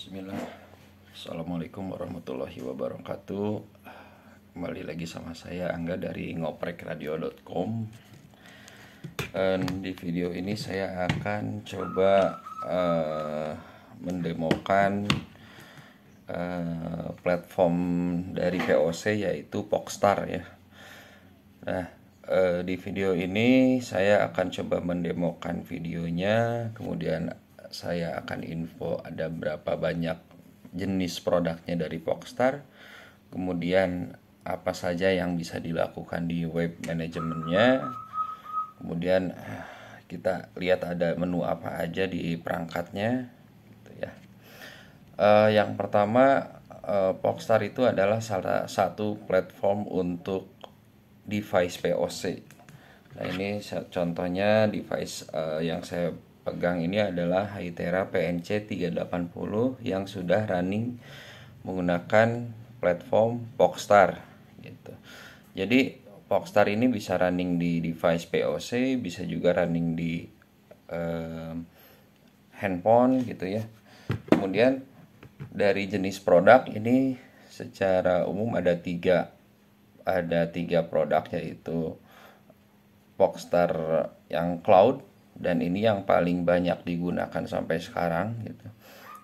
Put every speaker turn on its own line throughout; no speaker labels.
Bismillah. Assalamualaikum warahmatullahi wabarakatuh. Kembali lagi sama saya Angga dari ngoprekradio.com. Dan di video ini saya akan coba mendemokan platform dari VOC yaitu Pogstar ya. Nah, di video ini saya akan coba mendemokan videonya, kemudian saya akan info ada berapa banyak jenis produknya dari Pogstar, kemudian apa saja yang bisa dilakukan di web manajemennya, kemudian kita lihat ada menu apa aja di perangkatnya gitu ya. Yang pertama, Pogstar itu adalah salah satu platform untuk device VOC. Nah, ini contohnya device yang saya pegang ini adalah Hytera PNC 380 yang sudah running menggunakan platform Pogstar gitu. Jadi Pogstar ini bisa running di device VOC, bisa juga running di handphone gitu ya. Kemudian dari jenis produk ini secara umum ada tiga produk, yaitu Pogstar yang cloud, dan ini yang paling banyak digunakan sampai sekarang gitu.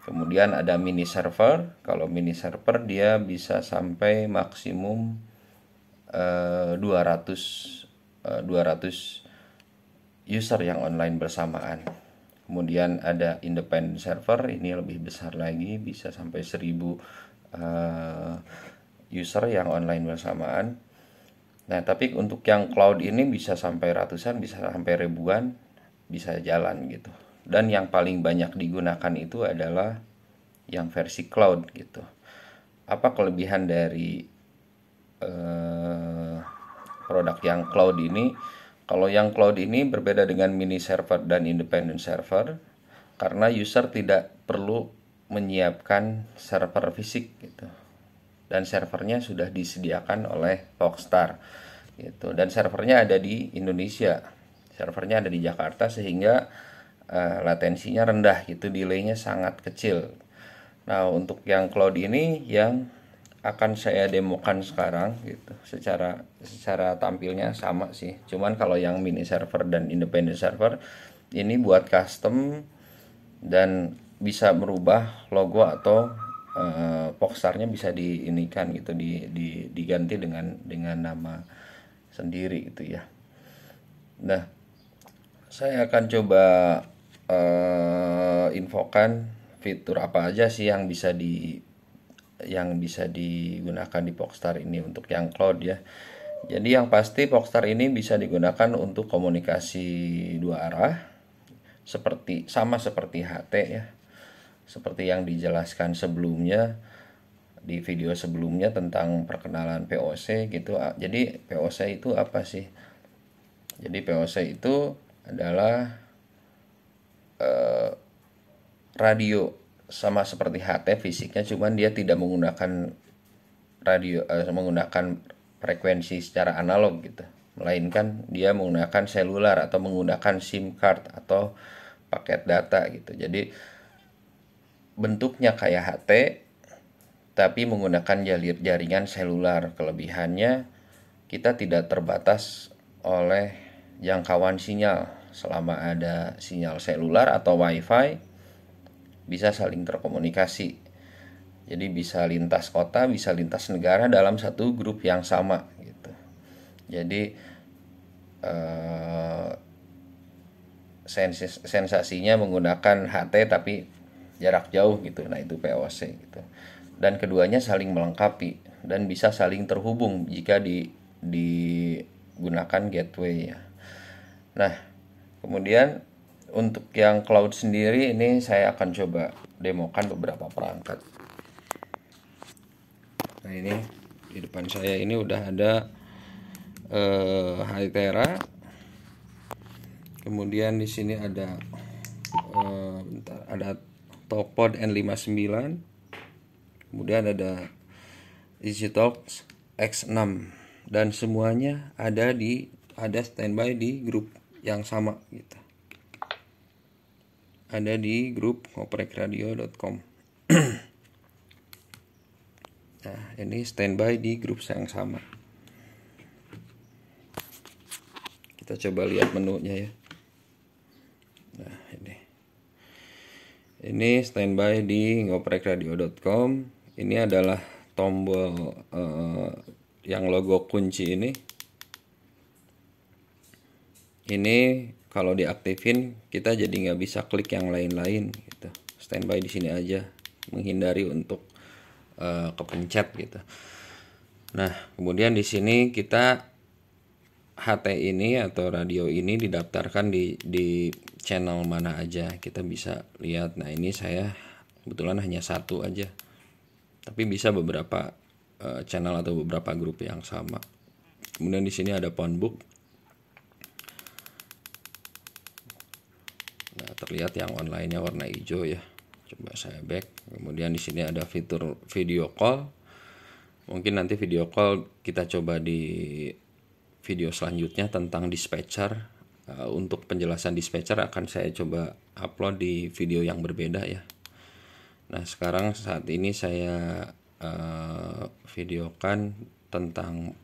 Kemudian ada mini server. Kalau mini server dia bisa sampai maksimum 200 user yang online bersamaan. Kemudian ada independent server, ini lebih besar lagi, bisa sampai 1000 user yang online bersamaan. Nah, tapi untuk yang cloud ini bisa sampai ratusan, bisa sampai ribuan, bisa jalan gitu. Dan yang paling banyak digunakan itu adalah yang versi cloud gitu. Apa kelebihan dari produk yang cloud ini? Kalau yang cloud ini berbeda dengan mini server dan independent server, karena user tidak perlu menyiapkan server fisik gitu. Dan servernya sudah disediakan oleh Pogstar gitu. Dan servernya ada di Indonesia, servernya ada di Jakarta, sehingga latensinya rendah gitu, delaynya sangat kecil. Nah, untuk yang cloud ini yang akan saya demokan sekarang gitu, secara tampilnya sama sih, cuman kalau yang mini server dan independent server ini buat custom dan bisa merubah logo atau Pogstarnya bisa diinikan gitu, diganti dengan nama sendiri gitu ya. Nah, saya akan coba infokan fitur apa aja sih yang bisa digunakan di Pogstar ini untuk yang cloud ya. Jadi yang pasti Pogstar ini bisa digunakan untuk komunikasi dua arah, sama seperti HT ya. Seperti yang dijelaskan sebelumnya di video sebelumnya tentang perkenalan VOC gitu. Jadi VOC itu apa sih? Jadi VOC itu adalah radio, sama seperti HT fisiknya, cuman dia tidak menggunakan menggunakan frekuensi secara analog gitu, melainkan dia menggunakan seluler atau menggunakan SIM card atau paket data gitu. Jadi bentuknya kayak HT tapi menggunakan jaringan seluler. Kelebihannya kita tidak terbatas oleh jangkauan sinyal. Selama ada sinyal seluler atau wifi, bisa saling terkomunikasi. Jadi bisa lintas kota, bisa lintas negara dalam satu grup yang sama gitu. Jadi sensasinya menggunakan HT tapi jarak jauh gitu. Nah, itu VOC gitu. Dan keduanya saling melengkapi dan bisa saling terhubung jika digunakan gateway ya. Nah, kemudian untuk yang cloud sendiri ini saya akan coba demokan beberapa perangkat. Nah, ini di depan saya ini udah ada Hytera. Kemudian di sini ada ada Topod N59. Kemudian ada EasyTalks X6, dan semuanya ada standby di grup yang sama gitu. Ada di grup ngoprekradio.com. ini standby di grup yang sama. Kita coba lihat menunya ya. Nah, ini standby di ngoprekradio.com. Ini adalah tombol yang logo kunci ini. Ini kalau diaktifin kita jadi nggak bisa klik yang lain-lain gitu. Standby di sini aja, menghindari untuk kepencet gitu. Nah, kemudian di sini kita HT ini atau radio ini didaftarkan di channel mana aja, kita bisa lihat. Nah, ini saya kebetulan hanya satu aja, tapi bisa beberapa channel atau beberapa grup yang sama. Kemudian di sini ada phonebook. Nah, terlihat yang online-nya warna hijau ya. Coba saya back. Kemudian di sini ada fitur video call. Mungkin nanti video call kita coba di video selanjutnya tentang dispatcher. Untuk penjelasan dispatcher akan saya coba upload di video yang berbeda ya. Nah, sekarang saat ini saya videokan tentang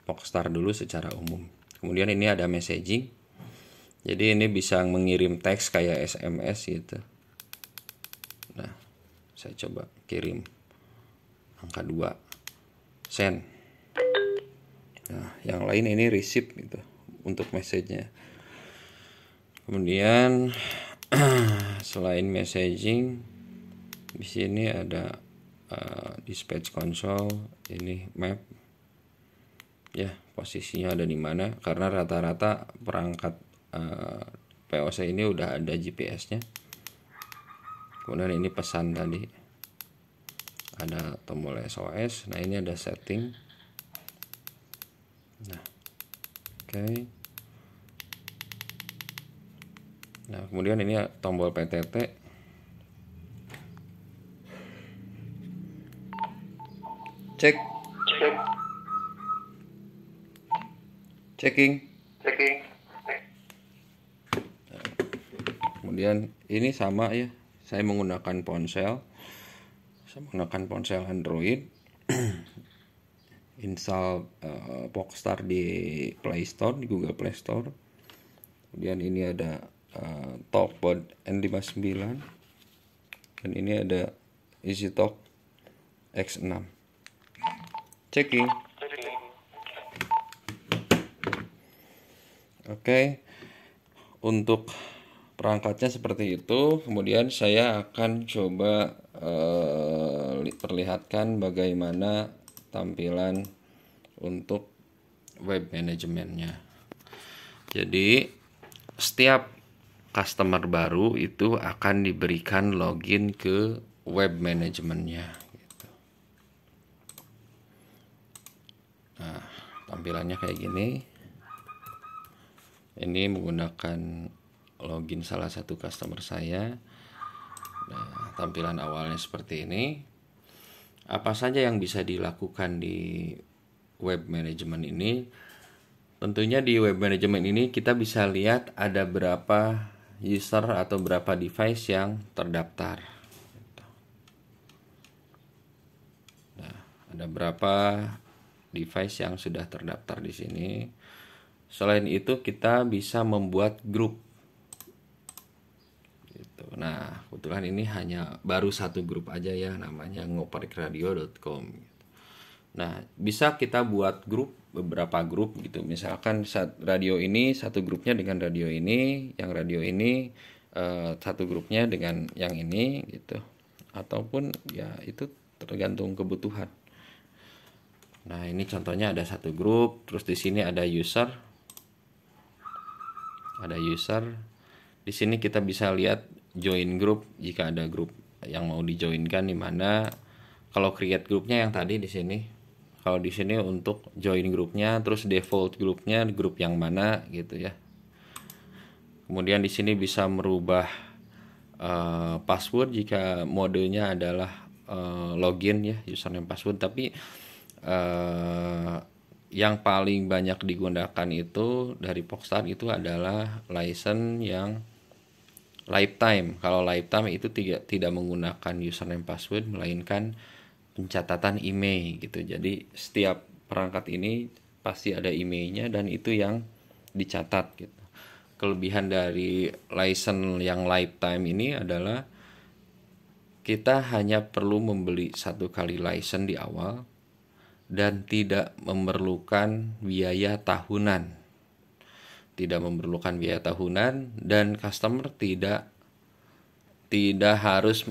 Pogstar dulu secara umum. Kemudian ini ada messaging. Jadi ini bisa mengirim teks kayak SMS gitu. Nah, saya coba kirim angka 2, send. Nah, yang lain ini receive gitu untuk message-nya. Kemudian selain messaging, di sini ada dispatch console, ini map. Ya, posisinya ada di mana? Karena rata-rata perangkat POC ini udah ada GPS-nya. Kemudian ini pesan tadi. Ada tombol SOS. Nah, ini ada setting. Nah, oke. Nah, kemudian ini tombol PTT. Cek. Checking. Nah, kemudian ini sama ya. Saya menggunakan ponsel. Saya menggunakan ponsel Android. Install Pogstar di Play Store, di Google Play Store. Kemudian ini ada Talkbot N59, dan ini ada EasyTalk X6. Checking. Oke. Untuk perangkatnya seperti itu. Kemudian saya akan coba perlihatkan bagaimana tampilan untuk web manajemennya. Jadi setiap customer baru itu akan diberikan login ke web manajemennya gitu. Nah, tampilannya kayak gini. Ini menggunakan login salah satu customer saya. Nah, tampilan awalnya seperti ini. Apa saja yang bisa dilakukan di web management ini? Tentunya di web management ini kita bisa lihat ada berapa user atau berapa device yang terdaftar. Nah, ada berapa device yang sudah terdaftar di sini. Selain itu kita bisa membuat grup. Nah, kebetulan ini hanya baru satu grup aja ya, namanya ngoprekradio.com. Nah, bisa kita buat grup, beberapa grup gitu. Misalkan radio ini satu grupnya dengan radio ini, yang radio ini satu grupnya dengan yang ini gitu. Ataupun ya itu tergantung kebutuhan. Nah, ini contohnya ada satu grup, terus di sini ada user. Ada user. Di sini kita bisa lihat join group jika ada grup yang mau dijoinkan di mana. Kalau create grupnya yang tadi di sini. Kalau di sini untuk join grupnya, terus default grupnya grup yang mana gitu ya. Kemudian di sini bisa merubah password jika modenya adalah login ya, username password. Tapi yang paling banyak digunakan itu dari Pogstar itu adalah license yang lifetime. Kalau lifetime itu tidak menggunakan username password, melainkan pencatatan email gitu. Jadi setiap perangkat ini pasti ada emailnya dan itu yang dicatat gitu. Kelebihan dari license yang lifetime ini adalah kita hanya perlu membeli satu kali license di awal dan tidak memerlukan biaya tahunan. Tidak memerlukan biaya tahunan dan customer tidak harus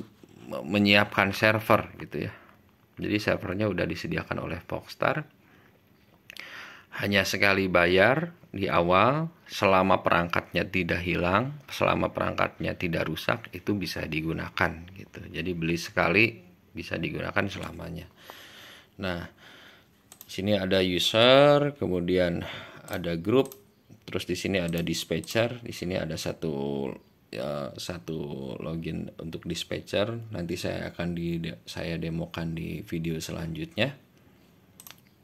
menyiapkan server gitu ya. Jadi servernya udah disediakan oleh Foxstar. Hanya sekali bayar di awal, selama perangkatnya tidak hilang, selama perangkatnya tidak rusak, itu bisa digunakan gitu. Jadi beli sekali bisa digunakan selamanya. Nah, di sini ada user, kemudian ada group, terus di sini ada dispatcher, di sini ada satu login untuk dispatcher. Nanti saya akan saya demokan di video selanjutnya.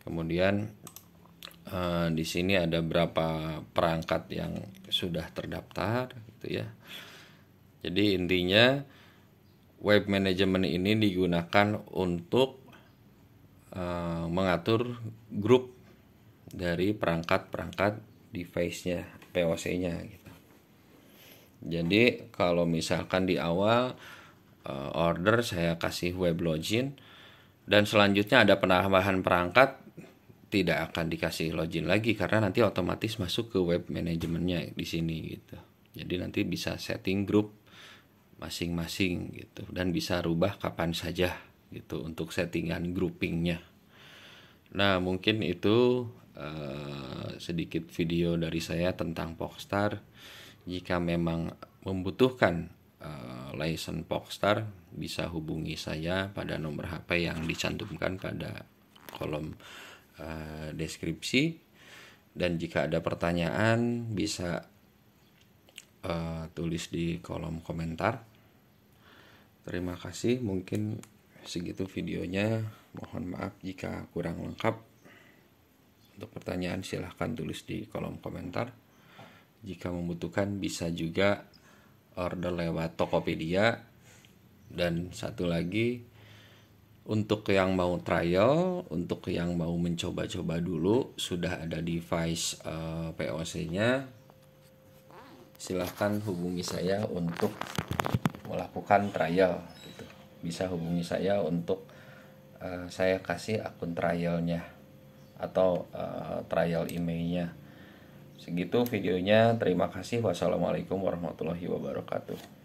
Kemudian di sini ada berapa perangkat yang sudah terdaftar gitu ya. Jadi intinya web management ini digunakan untuk mengatur grup dari perangkat-perangkat device-nya, POC-nya gitu. Jadi kalau misalkan di awal order saya kasih web login dan selanjutnya ada penambahan perangkat, tidak akan dikasih login lagi karena nanti otomatis masuk ke web manajemennya di sini gitu. Jadi nanti bisa setting grup masing-masing gitu dan bisa rubah kapan saja gitu untuk settingan groupingnya. Nah mungkin itu sedikit video dari saya tentang Foxstar. Jika memang membutuhkan license Foxstar, bisa hubungi saya pada nomor HP yang dicantumkan pada kolom deskripsi. Dan jika ada pertanyaan bisa tulis di kolom komentar. Terima kasih, mungkin segitu videonya. Mohon maaf jika kurang lengkap. Untuk pertanyaan silahkan tulis di kolom komentar. Jika membutuhkan bisa juga order lewat Tokopedia. Dan satu lagi, untuk yang mau trial, untuk yang mau mencoba-coba dulu, sudah ada device POC-nya, silahkan hubungi saya untuk melakukan trial gitu. Bisa hubungi saya untuk saya kasih akun trialnya atau trial emailnya. Segitu videonya. Terima kasih. Wassalamualaikum warahmatullahi wabarakatuh.